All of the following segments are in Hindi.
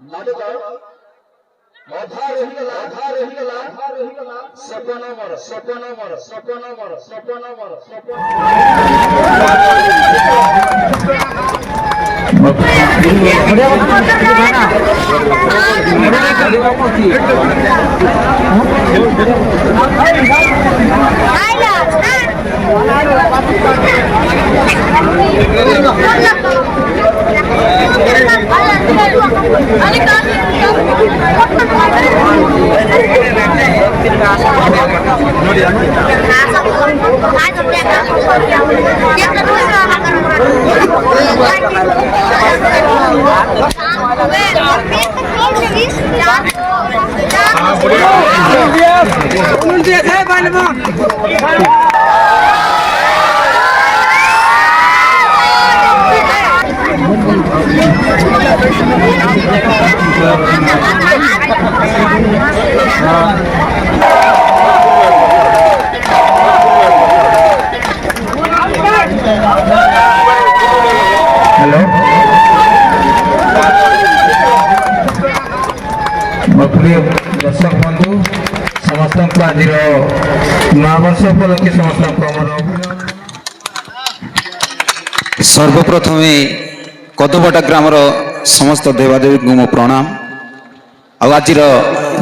ନାଟକ ଅଧା ରହିଗଲା ସପନ ମୋର हेलो प्रिय दर्शक बंधु समस्त आज नववर्ष उपलक्षे समस्त सर्वप्रथम कदबटा ग्रामर समस्त देवादेवी को मो प्रणाम। आज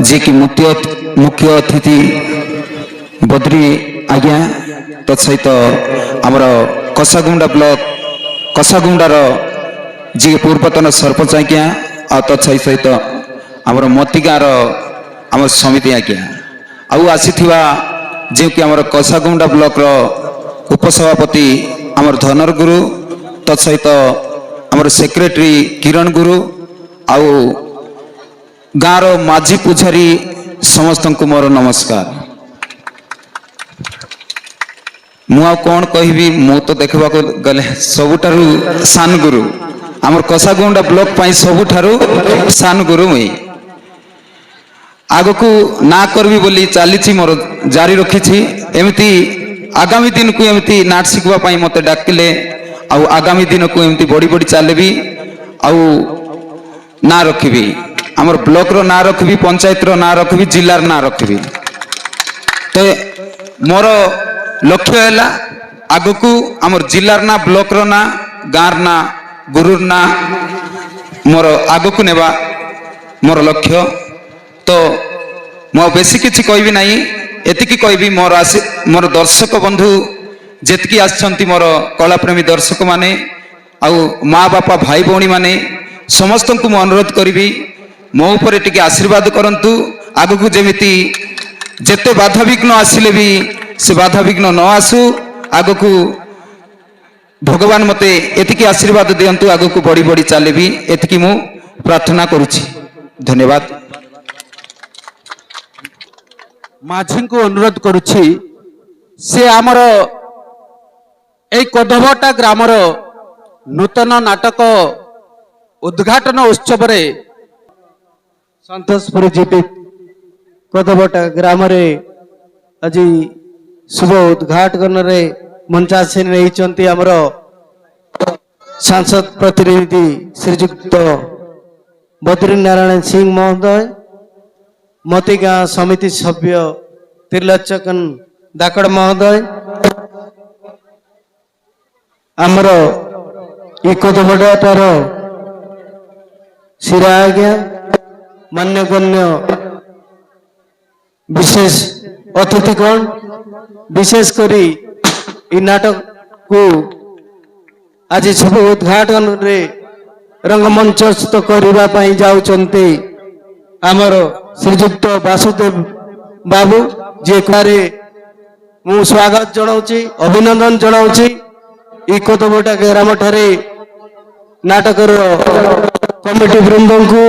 जी कि मुख्य अतिथि बद्री आज्ञा तत्सहित आमर कसागुंडा ब्लॉक कसागुंडार जी पूर्वतन सरपंच आज्ञा आ तत्सहित आमर मतिगाँर आम समिति आज्ञा आउ आसीथिबा जे कि आमर कसागुंडा ब्लॉक रो उपसभापति आमर धनर गुरु तत्सहित आमर सेक्रेटरी किरण गुरु आउ गाँव माझी पुजारी समस्त को मोर नमस्कार। मु कौन कहबी मु तो देखा गले सबुठारु सान गुरु आमर कसागुंडा ब्लॉक पाई सबुठारु सान गुरु मुई आग को ना करबी बोली चली मोर जारी रखी एमती आगामी दिन को एमती नाट शिखवा मत डाकिले आउ आगामी दिन को एमती बड़ी बड़ी चलेबी आउ ना रखी आमर ब्लॉक रो ना रखी पंचायत रो ना रखी जिलार ना रखी तो मोर लक्ष्य है आग को आमर जिलार ना ब्लॉक रो ना गाँव ना गुरुर ना मोर आग को नेबा मोर लक्ष्य। तो मो बेसी किसी कहबी नहीं एतिकी कहबी मोर दर्शक बंधु जेतकी आछंती मोर कलाप्रेमी दर्शक माने आउ माँ बापा भाई भौणी माने समस्त को मु अनुरोध करी मो ऊपर टिके आशीर्वाद करंतु आग को जेमिति जेते बाधा विघ्न आसिले भी से बाधा विघ्न न आसू आग को भगवान मते एतिकी आशीर्वाद दियंतु आग को बढ़ी बढ़ी चलेबी एतिकी मु प्रार्थना करुछि। धन्यवाद। माझी को अनुरोध करुछि से आमर ए कदबटा ग्रामर नूतन नाटक उद्घाटन उत्सव रे संतोषपुर जीपी कदबटा ग्राम रे आज शुभ उद्घाटन रे मंचासीन रही आमर सांसद प्रतिनिधि श्रीजुक्त बद्री नारायण सिंह महोदय मतिगाँ समिति सभ्य त्रिलोचन दाकड़ महोदय आमर कदबटार शिरा आज्ञा मान्यगण्य विशेष अतिथिगण विशेष करी नाटक को आज शुभ उद्घाटन रे रंगमंचस्थ करने जाउचंती आमर श्रीजुक्त वासुदेव बाबू जे मु स्वागत जनाऊँगी अभिनंदन जनाऊँगी कदबटा ग्राम ठारे नाटकर कमिटी वृंद को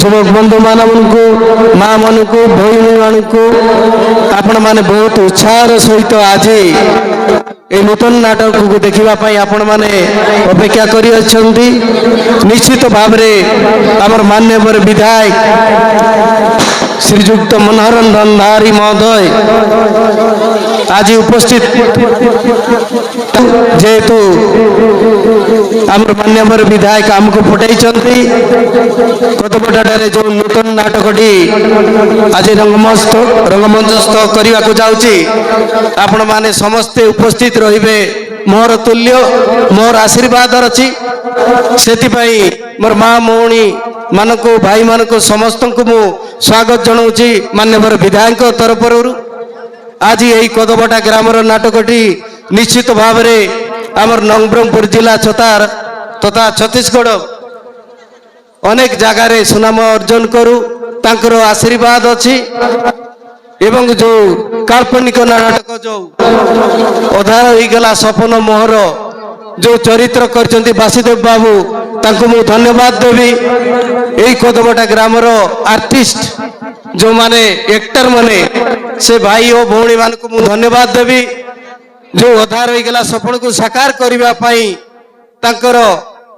युवक बंधु मान को माँ मान को भौणी मान को आपण मैंने बहुत उत्साह सहित आज ए नूतन नाटक को देखा आपण मैंने अपेक्षा कर निश्चित भाव आमर मान्यवर विधायक श्रीजुक्त मनोहर रंजन धारी महोदय आज उपस्थित जेहेतु आम मान्यवर विधायक आमको पठाई कदमटारे जो नूतन नाटकटी आज रंगमंचस्थ करने को जाऊँगी आपण माने समस्ते उपस्थित रहिबे मोर तुल्य मोर आशीर्वाद अच्छी से मोर माँ मौणी मानक भाई मानक समस्त को मु स्वागत जनाऊँगी मान्यवर विधायक तरफ आज यही कदमटा ग्रामर नाटकटी निश्चित भाव में आमर नवरंगपुर जिला छतार तथा छत्तीसगढ़ अनेक जगार सुनाम अर्जन करू तांकर आशीर्वाद अच्छी एवं जो काल्पनिक नाटक जो अधा होगला सपन मोहर जो चरित्र कर वासुदेव बाबू तांको मु धन्यवाद देवी यही कदमटा ग्रामर आर्टिस्ट जो माने एक्टर माने से भाई और भौणी मान को मु धन्यवाद देवी जो अधा रहीगला सपन को साकार करने तांकर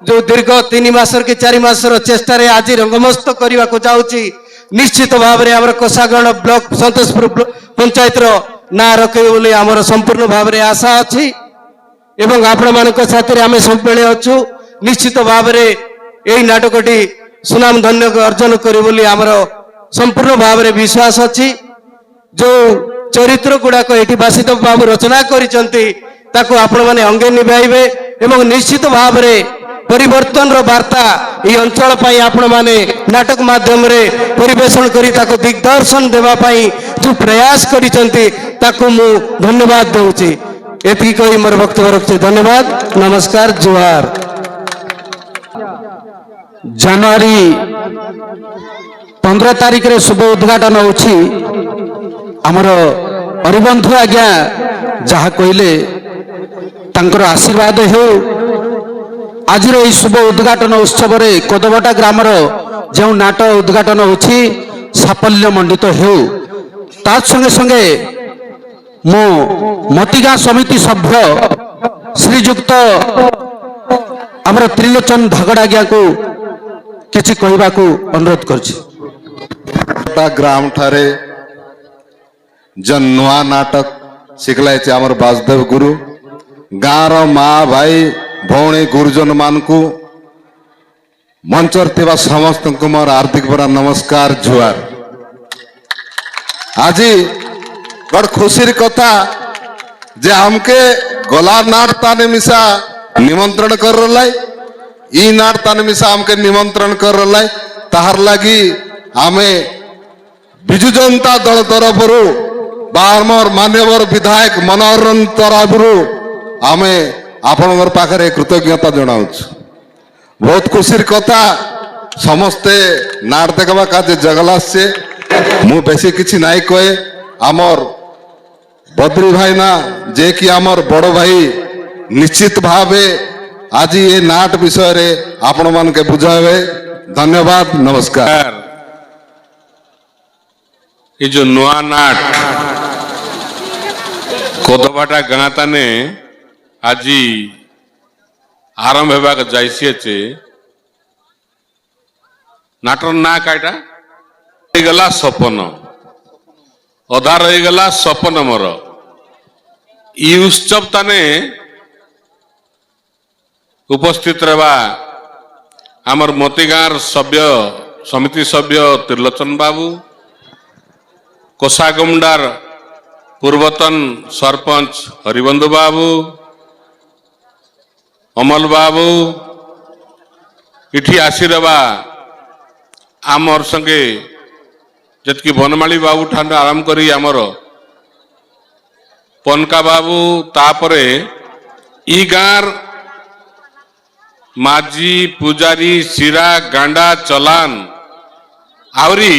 जो दीर्घ 3 मासर कि 4 मासर चेष्टा आज रंगमस्त करने को जाऊँगी निश्चित भाव में आम कोषागण ब्लॉक संतोषपुर पंचायत ना रखे बोली आमर संपूर्ण भाव में आशा अच्छी एवं आपण मान साथी आम सब अच्छु निश्चित भाव में यही नाटकटी सुनाम धन्य अर्जन करी बोली आमर संपूर्ण भाव में विश्वास अच्छी जो चरित्र गुड़ाक ये वासुदेव बाबू रचना करको आपण मैंने अंगे निभाइबे एवं निश्चित भाव में परिवर्तन वार्ता ये अंचल पाई आपण माने नाटक माध्यम रे परिवेशन करी ताको दिग्दर्शन देवाई जो प्रयास करिसेंती ताको मु धन्यवाद दूची एति कही मोर वक्तव्य रखते धन्यवाद नमस्कार जुहार जनवरी 15 तारिख रे शुभ उद्घाटन होछि हमर हरिबंधु आज्ञा जहा कहले तांकर आशीर्वाद हो आज शुभ उद्घाटन उत्सव रे कदमटा ग्रामर जो नाट उद्घाटन होछि साफल्य मंडित हो ता संगे संगे मो मतिगा समिति सभ्य श्रीजुक्त हमर त्रिलोचन धगड़ आज्ञा को किछि कहबा को अनुरोध करछि ग्राम ठारे जन नुआ नाटक शिखलाय आमर वासुदेव गुरु गाँव माँ भाई भौणी गुरुजन मान को मंचर थिबा समस्त को मोर हार्दिक बड़ा नमस्कार जुआर आज बड़ खुशी कथा जे हमके गला नाट ताने मिसा निमंत्रण कर रहा ई नाट ताने मिसा हमके निमंत्रण कर रहा ताहार लगी आमे बिजु जनता दल तरफ बारमर मान्यवर विधायक मनोहरन तरफ आमे आपण पाखे कृतज्ञता जनाऊ बहुत खुशी कथा समस्ते नाट देखा का जगला से मु बेसी किसी नाई कहे आमर बद्री भाई ना जे कि आमर बड़ भाई निश्चित भावे आज ये नाट विषय रे आपण मान के बुझावे धन्यवाद नमस्कार ये जो नुआ नाट कोदबाटा गाँता ने आज आरंभ होगा जाइए नाटर ना काटा गला सपन अधा रहीगला सपन मोर ई उत्सव ताने उपस्थित रहा आमर मोतीगार सभ्य समिति सभ्य त्रिलोचन बाबू कोषागुमडार पूर्वतन सरपंच हरिबंधु बाबू अमल बाबू इठी आसी रवा आमर संगे जतकी बनमाली बाबू ठान आरंभ करी आमर पनका बाबू तापरे ई गार माझी पुजारी सिरा गांडा चलान आवरी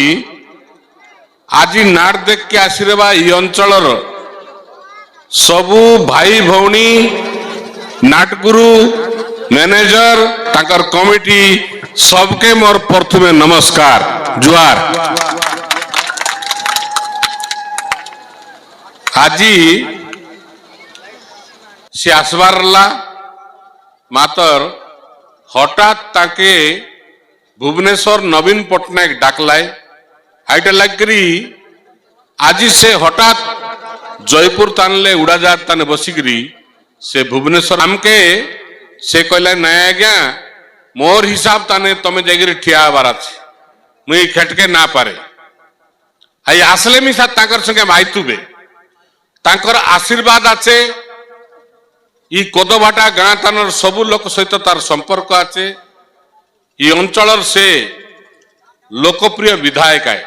आज नाट देख के आशीर्वा ई अंचल सबू भाई भौणी नाटगुरु मैनेजर ताकर कमिटी सबके मोर प्रथमे नमस्कार जुआर आज सी आसबार मातर हठात ताके भुवनेश्वर नवीन पट्टनायक डाकलाय हाइटा लग करी आज से हठात जयपुर तानले उड़ाजाहाज ताने बसिकरी से भुवनेश्वर हमके से कहला नहीं आज्ञा मोर हिसाब ताने तमे जागिरी ठिया हबार अच्छे मुई खेटके ना पारे आई आसले मिसा ताकर संगे माइतुबे तांकर आशीर्वाद आछे ई कोदबाटा गाँ तानर सबु लोक सहित तार संपर्क आछे ई अंचलर से लोकप्रिय विधायक है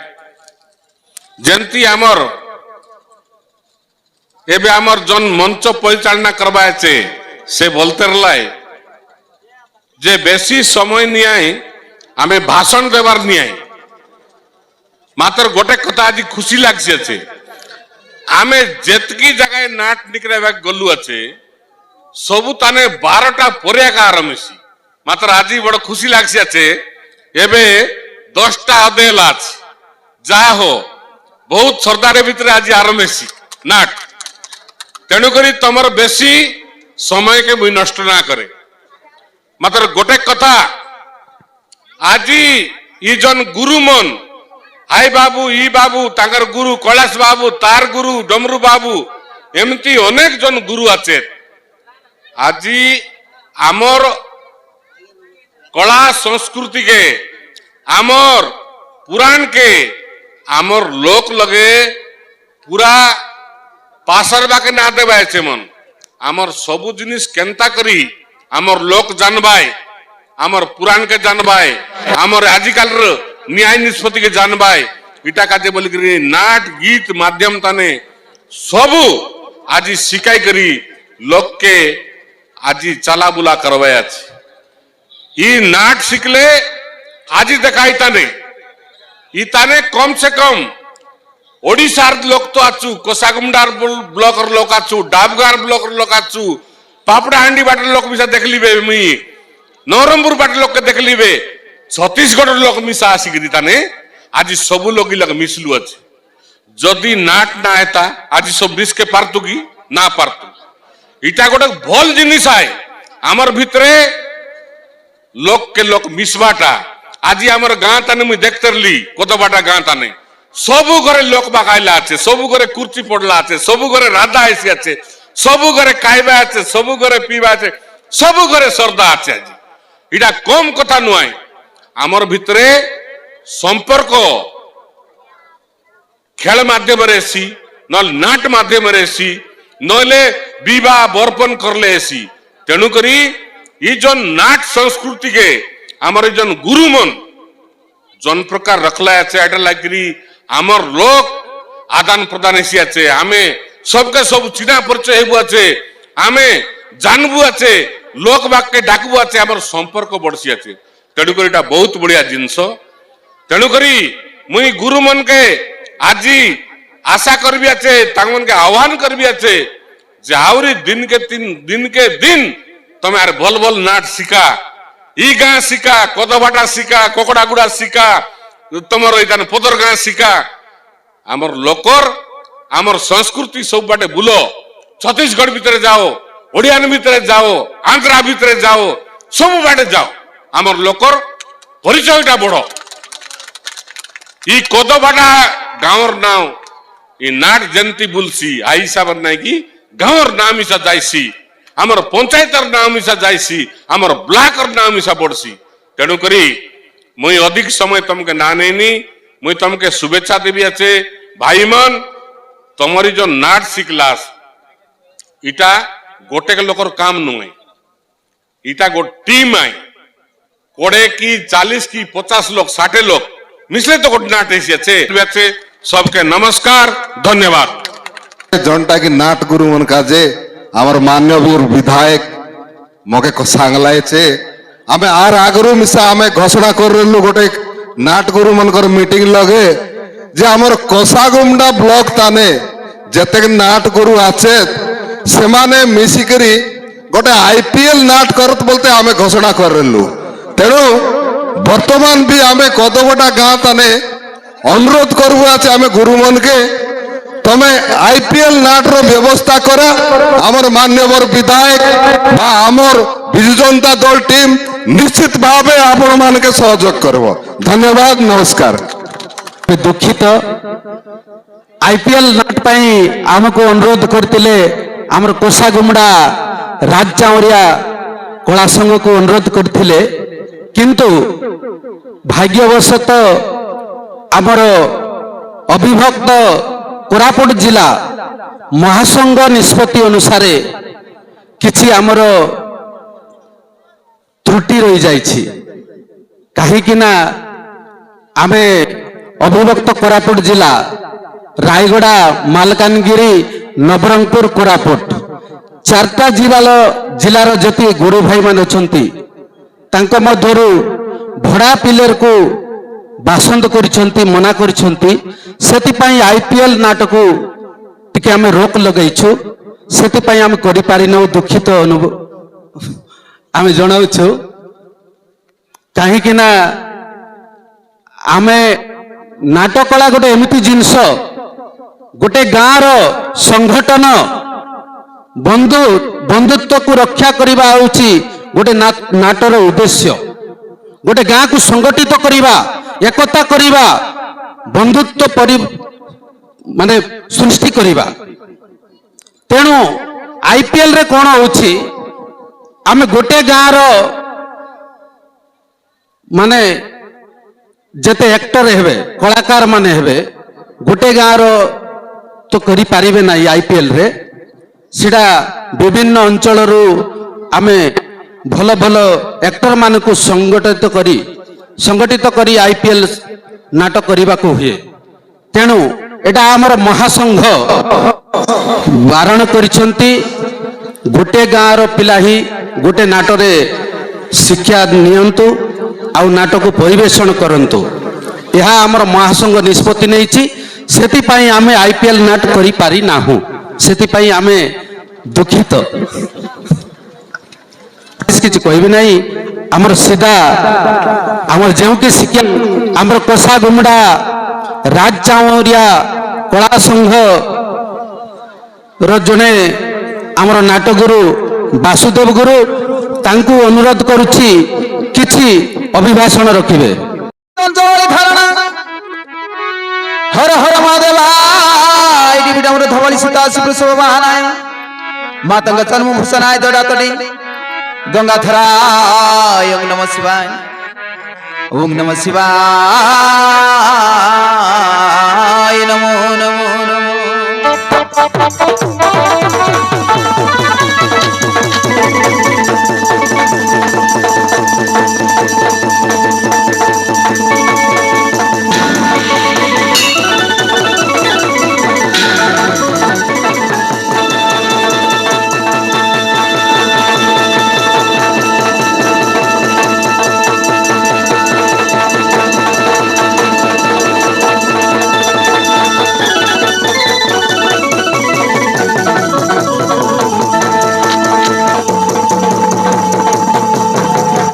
जंती आमर एबे आमर जन मंच परिचालना करवा से बोलते रलाय जे बेसी समय नहीं आए आमे भाषण देवार नहीं आए मात्र गोटे कथा आज खुशी लागसी अच्छे आमे जेतकी जगह नाट निकले गलु अच्छे सबु ताने 12टा परिया का आरंभसी मात्र आज बड़ खुशी लागसी अच्छे एबे 10टा अदेल आज जा हो बहुत सरदार भितर आज आरंभसी नाट तेणुकरी तमर बेसी समय के मुई नष्ट ना करे मात्र गोटे कथा आज ई जन गुरु मन आई बाबू ई बाबू तांकर गुरु कैलाश बाबू तार गुरु डमरू बाबू एमती अनेक जन गुरु आचे आज आमर कला संस्कृति के आमर पुराण के आमर लोक लगे पूरा पासर बाके ना देवाय छे मन आमर सबु जिनिस केनता करी आमर लोक जानबाय आमर पुराण के जानबाय आमर आजिकाल न्याय निष्पत्ति के जानबाय इटा काजे बोली करी नाट गीत माध्यम ताने सबु आज शिकाय करी लोक के आज चला बुला करवाय अछि ई नाट शिखले आज देखाई ताने कम से कम ओडिशार लोक तो आचु कोसागुमडार ब्लॉक लोक आचु डाबगार ब्लॉक लोक आचु पापड़ाहांडी बाटर लोक मिसा देखलिबे मुई नवरंगपुर बाटर लोक के देखलिबे छत्तीसगढ़ लोक मिसा आसिकरी ताने आज सबु लोग लग मिसलु अछि जदि नाट ना हेता आज सब बिस के पारतु की ना पारतु इटा गोटे भल जिनिस आए आमर भितरे लोक के लोक मिसबाटा आज आमर गाँ ताने मुई देखते रली कोदबाटा गाँ ताने सबु घरे लोक बाकाइला আছে सबु घरे कुर्ची पड़ला আছে सबु घरे राधा आइसी আছে सबु घरे खाइबा আছে सबु घरे पीबा আছে सबु घरे श्रद्धा আছে आज इटा कम कथा नुआय आमर भितरे संपर्क खेल माध्यम रे एसी न नाट माध्यम रे एसी नले विवाह बर्पण करले एसी तेणु करी ई जन नाट संस्कृति के आमर जन गुरु मन जन प्रकार रखला আছে এটা লাগरी आमर लोक आदान प्रदान एसी আছে आमे सबके सब चिना परिचय हेबु আছে आमे जानबु আছে लोक बाके डाकबु আছে आमर संपर्क बढसी আছে तेणु करी एटा बहुत बढ़िया जिंस तेणु करी मुई गुरु मन के आज आशा करबी আছে तांगन के आह्वान करबी আছে जे आवरी दिन के दिन तमे आर भल भल नाट शिका ई गाँ शिका कोदबाटा शिका कोकड़ागुड़ा शिका तुमर इतान पदर गाँ शिका आमर लोकर आमर संस्कृति सब बाटे बुलो छत्तीसगढ़ भितर जाओ ओडियान भितर जाओ आंध्रा भितर जाओ सब बाटे जाओ आमर लोकर परिचयटा बड़ो ई कोदबाटा गाँवर नाव ई नाट जंती बुलसी आई हिसाब नाई कि गाँवर नाम हिसा जाइसी आमर पंचायतर नाम हिसा जाइसी आमर ब्लॉकर नाम हिसा बढ़सी तेणु करी मुई अधिक समय तुमके ना नहीं मुई तुमके शुभेच्छा देवी আছে भाई मन तमरी जो नाट शिखलास इटा गोटे के लोकर काम नुए इटा गो टीम आई 20 की 40 की 50 लोग 60 लोग मिसले तो गोटे नाट ऐसी अच्छे सबके नमस्कार धन्यवाद जनटा की नाट गुरु मन का जे आमर मान्यवर विधायक मके सांगलाय छे आमे आर आगरू मिसा आमे घोषणा कर रेलु गोटे नाट गुरु मनकर मीटिंग लगे जे आमर कोसागुमडा ब्लॉक ताने जते नाट गुरु आछे से माने मिसी करी गोटे आईपीएल नाट करत बोलते आमे घोषणा कर रेलु तेणु वर्तमान भी आमे कोदबटा गाँ ताने अनुरोध करबु आछे आमे गुरु मन के तमे आईपीएल नाट रो व्यवस्था करा आमर मान्यवर विधायक बा आमर बिजु जनता दल टीम निश्चित भावे आपण मान के सहयोग करबो धन्यवाद नमस्कार दुखित आईपीएल नाट पाई आमको अनुरोध करते आमर कोषागुमड़ा राजचावरिया कला संघ को अनुरोध करते किंतु भाग्यवशत आमर अविभक्त कोरापुट जिला महासंघ निष्पत्ति अनुसार किछि आमर त्रुटि रही जाइछि कहीं आमे अविभक्त कोरापुट जिला रायगड़ा मालकानगिरी नवरंगपुर कोरापुट चारटा जिलार जति गुरु भाई मान अछंती तांको मध्यरु भड़ा पिलर को बासंद करिसंती मना करिसंती सेति पई आईपीएल नाटक टिके आमे रोक लगैछु सेति पई आमे करि पारिनो दुखित अनुभव आमे जणाउछु कहीं आमे नाटकला गोटे एमती जिनस गोटे गाँव संगठन बंधुत्व को रक्षा करने होची गोटे नाटर उद्देश्य गोटे गाँ को संगठित करवा एकता करवा बंधुत्व माने सृष्टि करवा तेणु आईपीएल रे कौन होची आमे गोटे गाँव माने जेते एक्टर हेबे कलाकार माने हेबे गोटे गाँव तो करि पारिबे ना आईपीएल रे सिडा विभिन्न अंचल आमे भल भल एक्टर मान को संगठित करी आईपीएल नाटक करने को हुए तेणु एटा आमर महासंघ बारण करिसंती गोटे गाँव पिला ही गोटे नाटरे शिक्षा नियंतु आउ नाटक परिवेषण करंतु यह आमर महासंघ निष्पत्ति नहीं सेतिपाई आमे आईपीएल नाट करि पारि नाहु सेतिपाई आमे दुखित किसी कहबी नहीं आमर सीधा आमर जो कि शिक्षा आमर कोषा गुमड़ा राजचावरिया कला संघ जने आमर नाटगुरु वासुदेव गुरु तांकु अनुरोध करुछि किछि अभिभाषण रखिबे। हर हर महादेव आईडी बिडमर धवली सीता शिव शोभानाय मातंग जन्म भूषणाय दडातडी गंगाधराय ओम नमः शिवाय ओम नमः शिवाय।